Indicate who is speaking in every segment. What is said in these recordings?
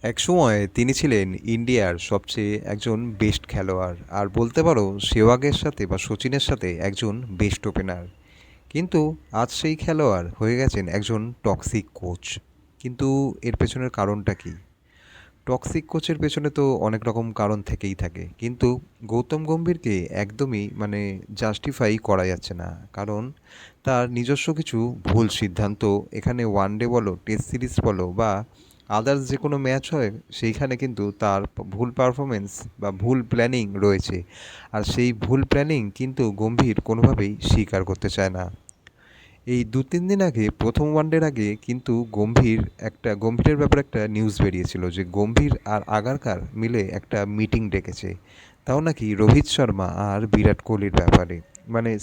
Speaker 1: একসময় তিনি ছিলেন ইন্ডিয়ার সবচেয়ে একজন বেস্ট খেলোয়াড়, আর বলতে পারো সেহওয়াগের সাথে বা সচিনের সাথে একজন বেস্ট ওপেনার। কিন্তু আজ সেই খেলোয়াড় হয়ে গেছেন একজন টক্সিক কোচ। কিন্তু এর পেছনের কারণটা কি? টক্সিক কোচের পেছনে তো অনেক রকম কারণ থেকেই থাকে, কিন্তু গৌতম গম্ভীরকে একদমই জাস্টিফাই করা যাচ্ছে না। কারণ তার নিজস্ব কিছু ভুল সিদ্ধান্ত, এখানে ওয়ানডে বলো, টেস্ট সিরিজ বলো বা আদার্স যে কোনো ম্যাচ হয়, সেইখানে কিন্তু তার ভুল পারফরমেন্স বা ভুল প্ল্যানিং রয়েছে। আর সেই ভুল প্ল্যানিং কিন্তু গম্ভীর কোনোভাবেই স্বীকার করতে চায় না। এই ২-৩ দিন আগে প্রথম ওয়ানডের আগে কিন্তু গম্ভীরের ব্যাপারে একটা নিউজ বেরিয়েছিল যে গম্ভীর আর আগারকার মিলে একটা মিটিং ডেকেছে, তাও নাকি রোহিত শর্মা আর বিরাট কোহলির ব্যাপারে।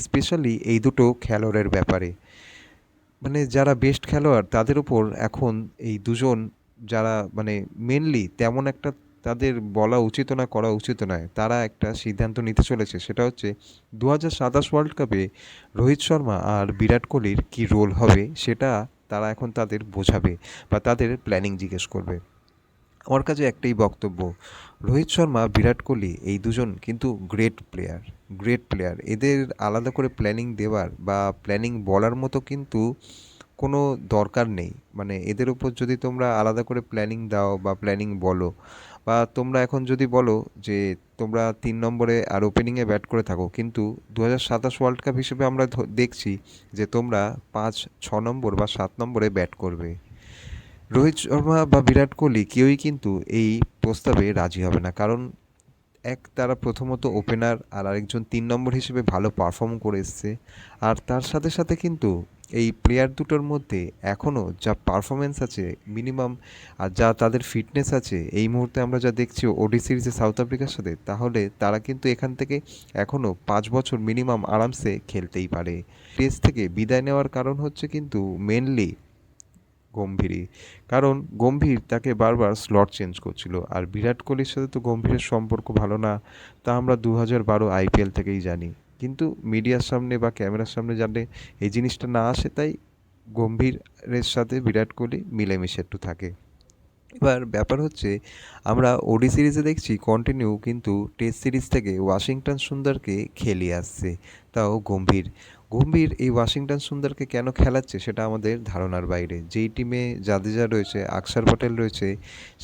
Speaker 1: স্পেশালি এই দুটো খেলোয়াড়ের ব্যাপারে। যারা বেস্ট খেলোয়াড় তাদের উপর এখন এই দুজন, যারা মেনলি তেমন একটা তাদের বলা উচিত না, করা উচিত নয়, তারা একটা সিদ্ধান্ত নিতে চলেছে। সেটা হচ্ছে 2027 ওয়ার্ল্ড কাপে রোহিত শর্মা আর বিরাট কোহলির কী রোল হবে, সেটা তারা এখন তাদের বোঝাবে বা তাদের প্ল্যানিং জিজ্ঞেস করবে। আমার কাছে একটাই বক্তব্য, রোহিত শর্মা বিরাট কোহলি এই দুজন কিন্তু গ্রেট প্লেয়ার। গ্রেট প্লেয়ার, এদের আলাদা করে প্ল্যানিং দেওয়ার বা প্ল্যানিং বলার মতো কিন্তু কোনো দরকার নেই। এদের উপর যদি তোমরা আলাদা করে প্ল্যানিং দাও বা প্ল্যানিং বলো, বা তোমরা এখন যদি বলো যে তোমরা 3 নম্বরে আর ওপেনিংয়ে ব্যাট করে থাকো, কিন্তু 2027 ওয়ার্ল্ড কাপ হিসেবে আমরা দেখছি যে তোমরা 5, 6 নম্বর বা 7 নম্বরে ব্যাট করবে। রোহিত শর্মা বা বিরাট কোহলি কেউই কিন্তু এই প্রস্তাবে রাজি হবে না। কারণ তারা প্রথমত ওপেনার, আর আরেকজন 3 নম্বর হিসেবে ভালো পারফর্ম করে এসছে। আর তার সাথে সাথে কিন্তু এই প্লেয়ার দুটোর মধ্যে এখনও যা পারফরমেন্স আছে মিনিমাম, আর যা তাদের ফিটনেস আছে এই মুহূর্তে আমরা যা দেখছি ওডি সিরিজে সাউথ আফ্রিকার সাথে, তাহলে তারা কিন্তু এখান থেকে এখনও 5 বছর মিনিমাম আরামসে খেলতেই পারে। টেস্ট থেকে বিদায় নেওয়ার কারণ হচ্ছে কিন্তু মেনলি গম্ভীরই। কারণ গম্ভীর তাকে বারবার স্লট চেঞ্জ করছিল, আর বিরাট কোহলির সাথে তো গম্ভীরের সম্পর্ক ভালো না, তা আমরা 2012 আইপিএল থেকেই জানি। কিন্তু মিডিয়ার সামনে বা ক্যামেরার সামনে জানলে এই জিনিসটা না আসে, তাই গম্ভীরের সাথে বিরাট কোহলি মিলেমিশে একটু থাকে। এবার ব্যাপার হচ্ছে, আমরা ওডি সিরিজে দেখছি কন্টিনিউ কিন্তু টেস্ট সিরিজ থেকে ওয়াশিংটন সুন্দরকে খেলিয়ে আসছে, তাও গম্ভীর। গম্ভীর এই ওয়াশিংটন সুন্দরকে কেন খেলাচ্ছে সেটা আমাদের ধারণার বাইরে। যেই টিমে জাদেজা রয়েছে, আকসার পটেল রয়েছে,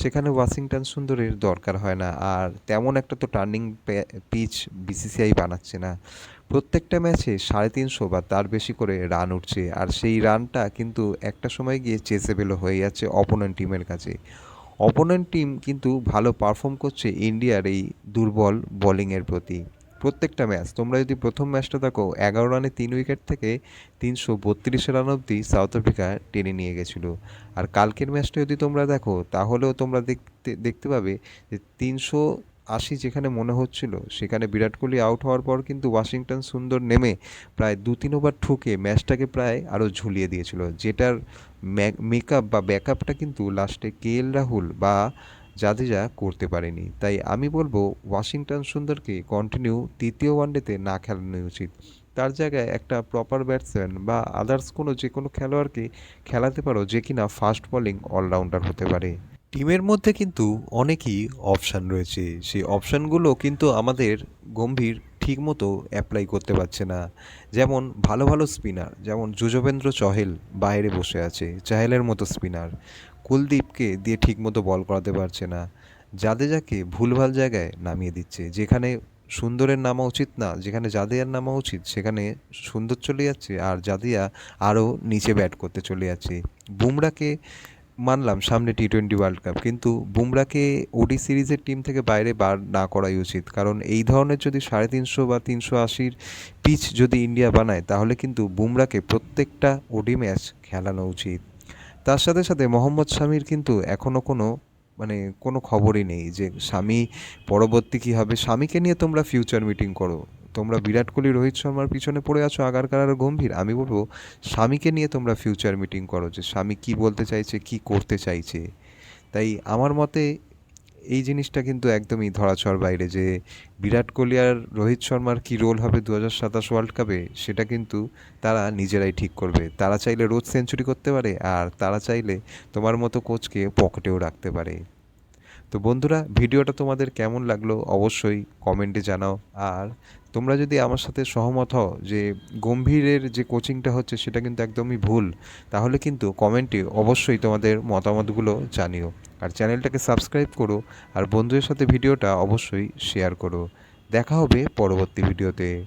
Speaker 1: সেখানে ওয়াশিংটন সুন্দরের দরকার হয় না। আর তেমন একটা তো টার্নিং পিচ বিসিসিআই বানাচ্ছে না। প্রত্যেকটা ম্যাচে 350 বা তার বেশি করে রান উঠছে, আর সেই রানটা কিন্তু একটা সময় গিয়ে চেসেবেলও হয়ে যাচ্ছে অপোনেন্ট টিমের কাছে। অপোনেন্ট টিম কিন্তু ভালো পারফর্ম করছে ইন্ডিয়ার এই দুর্বল বোলিংয়ের প্রতি। প্রত্যেকটা ম্যাচ তোমরা যদি প্রথম ম্যাচটা দেখো, 11 রানে 3 উইকেট থেকে 332 রান অবধি সাউথ আফ্রিকা টেনে নিয়ে গেছিলো। আর কালকের ম্যাচটা যদি তোমরা দেখো, তাহলেও তোমরা দেখতে দেখতে পাবে যে 380 যেখানে মনে হচ্ছিল, সেখানে বিরাট কোহলি আউট হওয়ার পর কিন্তু ওয়াশিংটন সুন্দর নেমে প্রায় 2-3 ওভার ঠুকে ম্যাচটাকে প্রায় আরও ঝুলিয়ে দিয়েছিল, যেটার মেকআপ বা ব্যাকআপটা কিন্তু লাস্টে কেএল রাহুল বা জাদেজা করতে পারেনি। তাই আমি বলবো ওয়াশিংটন সুন্দরকে কন্টিনিউ তৃতীয় ওয়ানডেতে না খেলানোই উচিত। তার জায়গায় একটা প্রপার ব্যাটসম্যান বা আদার্স যে কোনো খেলোয়াড়কে খেলাতে পারো, যে কিনা ফাস্ট বোলিং অলরাউন্ডার হতে পারে। টিমের মধ্যে কিন্তু অনেকই অপশান রয়েছে, সেই অপশানগুলো কিন্তু আমাদের গম্ভীর ঠিকমতো অ্যাপ্লাই করতে পারছে না। যেমন ভালো ভালো স্পিনার, যেমন যুজবেন্দ্র চহেল বাইরে বসে আছে, চাহেলের মতো স্পিনার। কুলদীপকে দিয়ে ঠিকমতো বল করাতে পারছে না। জাদেজাকে ভুলভাল জায়গায় নামিয়ে দিচ্ছে, যেখানে সুন্দরের নামা উচিত না, যেখানে জাদেজার নামা উচিত সেখানে সুন্দর চলে যাচ্ছে, আর জাদেজা আরও নিচে ব্যাট করতে চলে যাচ্ছে। বুমরাকে মানলাম সামনে টি20 ওয়ার্ল্ড কাপ, কিন্তু বুমরাকে ওডি সিরিজের টিম থেকে বাইরে বার না করাই উচিত। কারণ এই ধরনের যদি 350 বা 380 পিচ যদি ইন্ডিয়া বানায়, তাহলে কিন্তু বুমরাকে প্রত্যেকটা ওডি ম্যাচ খেলানো উচিত। তার সাথে সাথে মোহাম্মদ শামির কিন্তু এখনও কোনো খবরই নেই যে শামি পরবর্তী কী হবে। শামিকে নিয়ে তোমরা ফিউচার মিটিং করো। তোমরা বিরাট কোহলি রোহিত শর্মার পিছনে পড়ে আছো আগারকার আর গম্ভীর, আমি বলবো শামিকে নিয়ে তোমরা ফিউচার মিটিং করো, যে শামি কী বলতে চাইছে, কী করতে চাইছে। তাই আমার মতে এই জিনিসটা কিন্তু একদমই ধরাছোঁয়ার বাইরে, যে বিরাট কোহলি আর রোহিত শর্মার কী রোল হবে 2027 ওয়ার্ল্ড কাপে, সেটা কিন্তু তারা নিজেরাই ঠিক করবে। তারা চাইলে রোজ সেঞ্চুরি করতে পারে, আর তারা চাইলে তোমার মতো কোচকে পকেটেও রাখতে পারে। তো বন্ধুরা, ভিডিওটা তোমাদের কেমন লাগলো অবশ্যই কমেন্টে জানাও। আর তোমরা যদি আমার সাথে সহমত হও যে গম্ভীরের যে কোচিংটা হচ্ছে সেটা কিন্তু একদমই ভুল, তাহলে কিন্তু কমেন্টে অবশ্যই তোমাদের মতামতগুলো জানিও। আর চ্যানেলটাকে সাবস্ক্রাইব করো, আর বন্ধুদের সাথে ভিডিওটা অবশ্যই শেয়ার করো। দেখা হবে পরবর্তী ভিডিওতে।